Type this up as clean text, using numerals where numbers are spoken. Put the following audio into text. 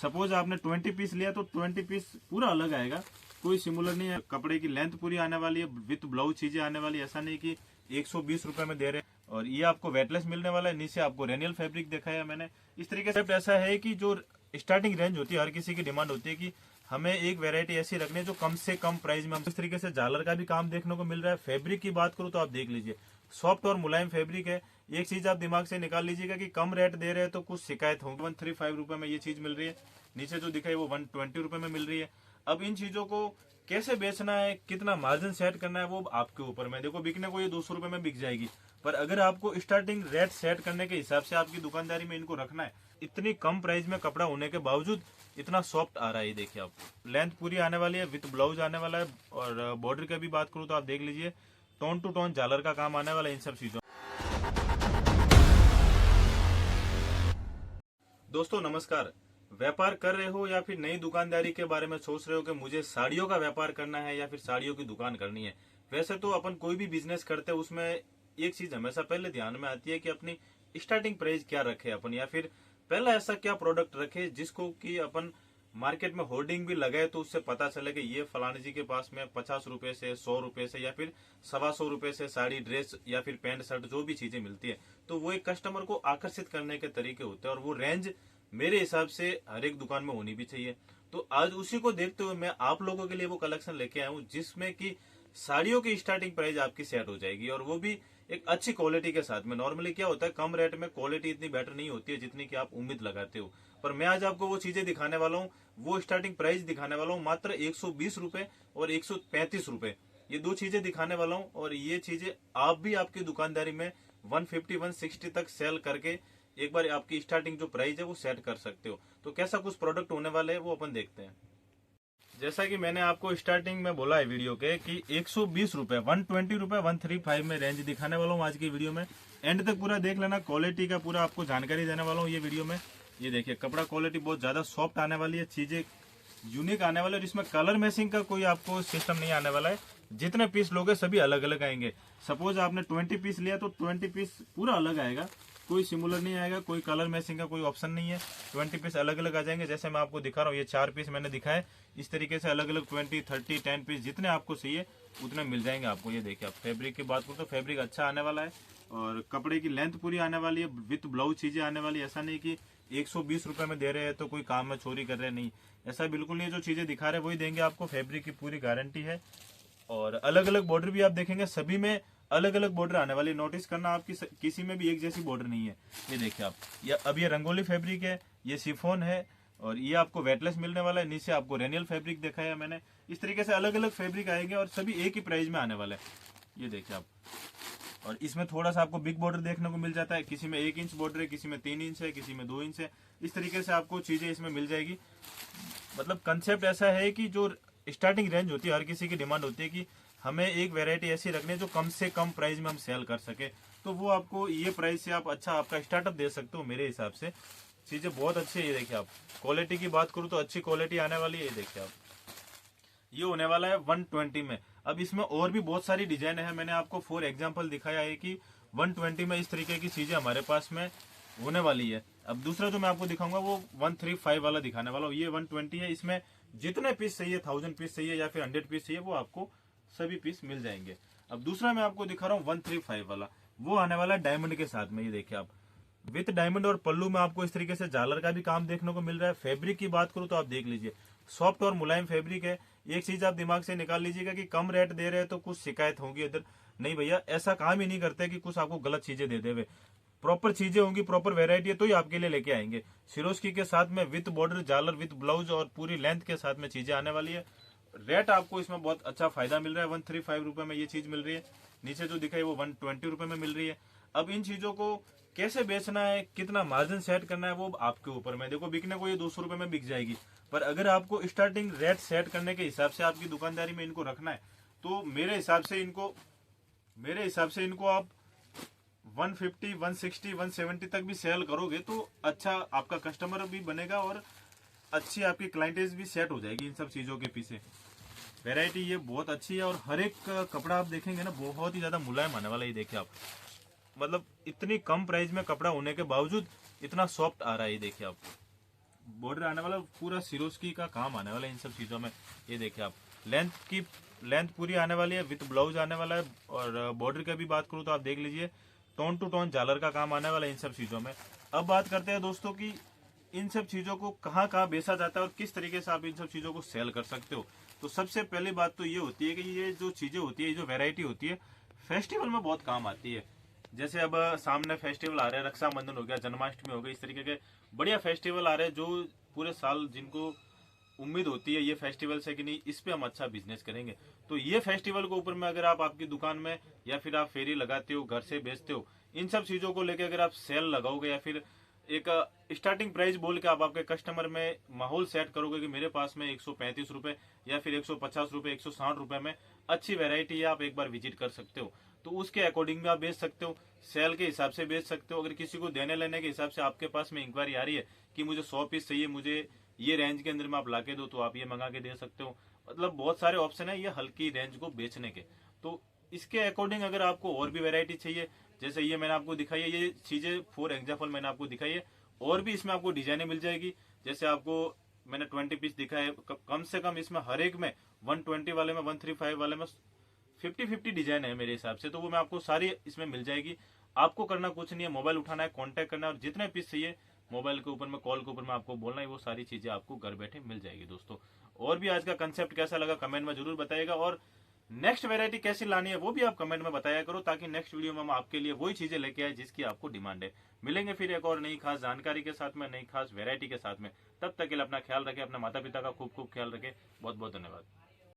Suppose आपने 20 piece लिया तो 20 पीस पूरा अलग आएगा, कोई सिमिलर नहीं है। कपड़े की लेंथ पूरी आने वाली है, विथ ब्लाउज चीजें आने वाली है। ऐसा नहीं कि 120 रुपए में दे रहे हैं। और ये आपको वेटलेस मिलने वाला है, नीचे आपको रेनियल फैब्रिक दिखाया मैंने। इस तरीके से ऐसा है कि जो स्टार्टिंग रेंज होती है, हर किसी की डिमांड होती है कि हमें एक वैरायटी ऐसी रखनी है जो कम से कम प्राइस में। इस तरीके से झालर का भी काम देखने को मिल रहा है। फैब्रिक की बात करूं तो आप देख लीजिए, सॉफ्ट और मुलायम फैब्रिक है। एक चीज आप दिमाग से निकाल लीजिएगा कि कम रेट दे रहे हैं तो कुछ शिकायत होगी। 135 रुपए में ये चीज मिल रही है, नीचे जो दिखाई वो 120 रुपए में मिल रही है। अब इन चीजों को कैसे बेचना है, कितना मार्जिन सेट करना है, वो आपके ऊपर में। देखो बिकने को ये 200 रुपए में बिक जाएगी, पर अगर आपको स्टार्टिंग रेट सेट करने के हिसाब से आपकी दुकानदारी में इनको रखना है, इतनी कम प्राइस में कपड़ा होने के बावजूद इतना सॉफ्ट आ रहा है। देखिए आपको लेंथ पूरी आने वाली है, विथ ब्लाउज आने वाला है। और बॉर्डर की भी बात करूँ तो आप देख लीजिए, टोन टू टोन झालर का काम आने वाला है इन सब चीजों। दोस्तों नमस्कार। व्यापार कर रहे हो या फिर नई दुकानदारी के बारे में सोच रहे हो कि मुझे साड़ियों का व्यापार करना है या फिर साड़ियों की दुकान करनी है। वैसे तो अपन कोई भी बिजनेस करते हैं, उसमें एक चीज हमेशा पहले ध्यान में आती है कि अपनी स्टार्टिंग प्राइस क्या रखे अपन, या फिर पहला ऐसा क्या प्रोडक्ट रखे जिसको कि अपन मार्केट में होर्डिंग भी लगाए तो उससे पता चले कि ये फलाने जी के पास में 50 रुपए से 100 रुपए से या फिर 125 रुपए से साड़ी, ड्रेस या फिर पैंट शर्ट जो भी चीजें मिलती है, तो वो एक कस्टमर को आकर्षित करने के तरीके होते हैं। और वो रेंज मेरे हिसाब से हर एक दुकान में होनी भी चाहिए। तो आज उसी को देखते हुए मैं आप लोगों के लिए वो कलेक्शन लेके आया हूँ जिसमें कि साड़ियों की स्टार्टिंग प्राइस आपकी सेट हो जाएगी, और वो भी एक अच्छी क्वालिटी के साथ में। नॉर्मली क्या होता है, कम रेट में क्वालिटी इतनी बेटर नहीं होती है जितनी कि आप उम्मीद लगाते हो। पर मैं आज आपको वो चीजें दिखाने वाला हूँ, वो स्टार्टिंग प्राइस दिखाने वाला हूँ, मात्र 120 रुपए और 135 रुपए, ये दो चीजें दिखाने वाला हूँ। और ये चीजें आप भी आपकी दुकानदारी में 150 160 तक सेल करके एक बार आपकी स्टार्टिंग जो प्राइस है वो सेट कर सकते हो। तो कैसा कुछ प्रोडक्ट होने वाले है वो अपन देखते हैं। जैसा कि मैंने आपको स्टार्टिंग में बोला है वीडियो के कि 120 रुपए, 120 रुपए, 135 में रेंज दिखाने वाला हूँ आज की वीडियो में। एंड तक पूरा देख लेना, क्वालिटी का पूरा आपको जानकारी देने वाला हूँ ये वीडियो में। ये देखिए कपड़ा क्वालिटी बहुत ज्यादा सॉफ्ट आने वाली है, चीजें यूनिक आने वाले, और इसमें कलर मैचिंग का कोई आपको सिस्टम नहीं आने वाला है। जितने पीस लोगे सभी अलग अलग आएंगे। सपोज आपने 20 पीस लिया तो 20 पीस पूरा अलग आएगा, कोई सिमिलर नहीं आएगा, कोई कलर मैचिंग का कोई ऑप्शन नहीं है। 20 पीस अलग अलग आ जाएंगे। जैसे मैं आपको दिखा रहा हूँ, ये 4 पीस मैंने दिखाए, इस तरीके से अलग अलग 20, 30, 10 पीस जितने आपको चाहिए उतने मिल जाएंगे आपको। ये देखिए आप फैब्रिक की बात करो तो फैब्रिक अच्छा आने वाला है, और कपड़े की लेंथ पूरी आने वाली है, विथ ब्लाउज चीजें आने वाली है। ऐसा नहीं कि 120 रुपए में दे रहे हैं तो कोई काम में चोरी कर रहे हैं, नहीं, ऐसा बिल्कुल नहीं। जो चीजें दिखा रहे हैं वही देंगे आपको, फैब्रिक की पूरी गारंटी है। और अलग अलग बॉर्डर भी आप देखेंगे, सभी में अलग अलग बॉर्डर आने वाली। नोटिस करना आपकी किसी में भी एक जैसी बॉर्डर नहीं है। ये देखिए आप, अब ये रंगोली फैब्रिक है, ये शिफॉन है, और ये आपको वेटलेस मिलने वाला है। नीचे आपको रेनियल फैब्रिक दिखाया मैंने। इस तरीके से अलग अलग फैब्रिक आएंगे और सभी एक ही प्राइस में आने वाले हैं। ये देखिए आप, और इसमें थोड़ा सा आपको बिग बॉर्डर देखने को मिल जाता है। किसी में 1 इंच बॉर्डर है, किसी में 3 इंच है, किसी में 2 इंच है। इस तरीके से आपको चीजें इसमें मिल जाएगी। मतलब कंसेप्ट ऐसा है कि जो स्टार्टिंग रेंज होती है, हर किसी की डिमांड होती है कि हमें एक वैरायटी ऐसी रखनी है जो कम से कम प्राइस में हम सेल कर सके। तो वो आपको ये प्राइस से आप अच्छा आपका स्टार्टअप दे सकते हो। मेरे हिसाब से चीजें बहुत अच्छी है। ये देखिए आप, क्वालिटी की बात करूँ तो अच्छी क्वालिटी आने वाली है। ये देखिए आप, ये होने वाला है 120 में। अब इसमें और भी बहुत सारी डिजाइन है, मैंने आपको फॉर एग्जांपल दिखाया है कि 120 में इस तरीके की चीजें हमारे पास में होने वाली है। अब दूसरा जो मैं आपको दिखाऊंगा वो 135 वाला दिखाने वाला हूँ। ये 120 है, इसमें जितने पीस चाहिए, 1000 पीस चाहिए या फिर 100 पीस चाहिए, वो आपको सभी पीस मिल जाएंगे। अब दूसरा मैं आपको दिखा रहा हूँ 135 वाला, वो आने वाला है डायमंड के साथ में। ये देखिए आप, विथ डायमंड और पल्लू में आपको इस तरीके से झालर का भी काम देखने को मिल रहा है। फैब्रिक की बात करूं तो आप देख लीजिए, सॉफ्ट और मुलायम फैब्रिक है। एक चीज आप दिमाग से निकाल लीजिएगा कि कम रेट दे रहे हैं तो कुछ शिकायत होगी इधर, नहीं भैया, ऐसा काम ही नहीं करते कि कुछ आपको गलत चीजें दे देवे। प्रॉपर चीजें होंगी, प्रॉपर वेरायटी है तो ही आपके लिए लेके आएंगे। सिरोस्की के साथ में विथ बॉर्डर, झालर, विथ ब्लाउज और पूरी लेंथ के साथ में चीजें आने वाली है। रेट आपको इसमें बहुत अच्छा फायदा मिल रहा है। 135 रुपए में ये चीज मिल रही है। नीचे जो दिखाई वो 120 रुपए में मिल रही है। अब इन चीजों को कैसे बेचना है, कितना मार्जिन सेट करना है, वो आपके ऊपर में। देखो बिकने को ये 200 रुपए में बिक जाएगी, पर अगर आपको स्टार्टिंग रेट सेट करने के हिसाब से आपकी दुकानदारी में इनको रखना है, तो मेरे हिसाब से इनको आप 150, 160, 170 तक भी सेल करोगे तो अच्छा आपका कस्टमर भी बनेगा और अच्छी आपकी क्लाइंटेज भी सेट हो जाएगी इन सब चीजों के पीछे। वैरायटी ये बहुत अच्छी है, और हर एक कपड़ा आप देखेंगे ना बहुत ही ज्यादा मुलायम आने वाला है। ये देखिए आप, मतलब इतनी कम प्राइस में कपड़ा होने के बावजूद इतना सॉफ्ट आ रहा है। ये देखिए आप, बॉर्डर आने वाला, पूरा सिरोस्की का काम आने वाला है इन सब चीजों में। ये देखिए आप, लेंथ पूरी आने वाली है, विथ ब्लाउज आने वाला है। और बॉर्डर की भी बात करूँ तो आप देख लीजिए, टोन टू टोन झालर का काम आने वाला है इन सब चीजों में। अब बात करते हैं दोस्तों की इन सब चीजों को कहाँ कहाँ बेचा जाता है और किस तरीके से आप इन सब चीजों को सेल कर सकते हो। तो सबसे पहली बात तो ये होती है कि ये जो चीजें होती है, जो वेरायटी होती है, फेस्टिवल में बहुत काम आती है। जैसे अब सामने फेस्टिवल आ रहे हैं, रक्षाबंधन हो गया, जन्माष्टमी हो गई, इस तरीके के बढ़िया फेस्टिवल आ रहे हैं जो पूरे साल जिनको उम्मीद होती है ये फेस्टिवल से कि नहीं इस पे हम अच्छा बिजनेस करेंगे। तो ये फेस्टिवल के ऊपर में अगर आप आपकी दुकान में या फिर आप फेरी लगाते हो, घर से बेचते हो, इन सब चीजों को लेकर अगर आप सेल लगाओगे या फिर एक स्टार्टिंग प्राइस बोल के आप आपके कस्टमर में माहौल सेट करोगे कि मेरे पास में 135 रुपए या फिर 150 रुपए, 160 रुपए में अच्छी वेरायटी है, आप एक बार विजिट कर सकते हो। तो उसके अकॉर्डिंग भी आप बेच सकते हो, सेल के हिसाब से बेच सकते हो। अगर किसी को देने लेने के हिसाब से आपके पास में इंक्वायरी आ रही है कि मुझे 100 पीस चाहिए, मुझे ये रेंज के अंदर में आप लाके दो, तो आप ये मंगा के दे सकते हो। मतलब बहुत सारे ऑप्शन है ये हल्की रेंज को बेचने के। तो इसके अकॉर्डिंग अगर आपको और भी वैरायटी चाहिए, जैसे ये मैंने आपको दिखाई है, ये चीजें फॉर एग्जाम्पल मैंने आपको दिखाई है, और भी इसमें आपको डिजाइने मिल जाएगी। जैसे आपको मैंने 20 पीस दिखाए, कम से कम इसमें हर एक में 120 वाले में, 135 वाले में 50-50 डिजाइन है मेरे हिसाब से। तो वो मैं आपको सारी इसमें मिल जाएगी। आपको करना कुछ नहीं है, मोबाइल उठाना है, कांटेक्ट करना है, और जितने पीस चाहिए मोबाइल के ऊपर में, कॉल के ऊपर में आपको बोलना है, वो सारी चीजें आपको घर बैठे मिल जाएगी दोस्तों। और भी आज का कंसेप्ट कैसा लगा कमेंट में जरूर बताइएगा, और नेक्स्ट वेरायटी कैसी लानी है वो भी आप कमेंट में बताया करो, ताकि नेक्स्ट वीडियो में हम आपके लिए वही चीजें लेके आए जिसकी आपको डिमांड है। मिलेंगे फिर एक और नई खास जानकारी के साथ में, नई खास वेरायटी के साथ में। तब तक के लिए अपना ख्याल रखें, अपने माता पिता का खूब खूब ख्याल रखें। बहुत बहुत धन्यवाद।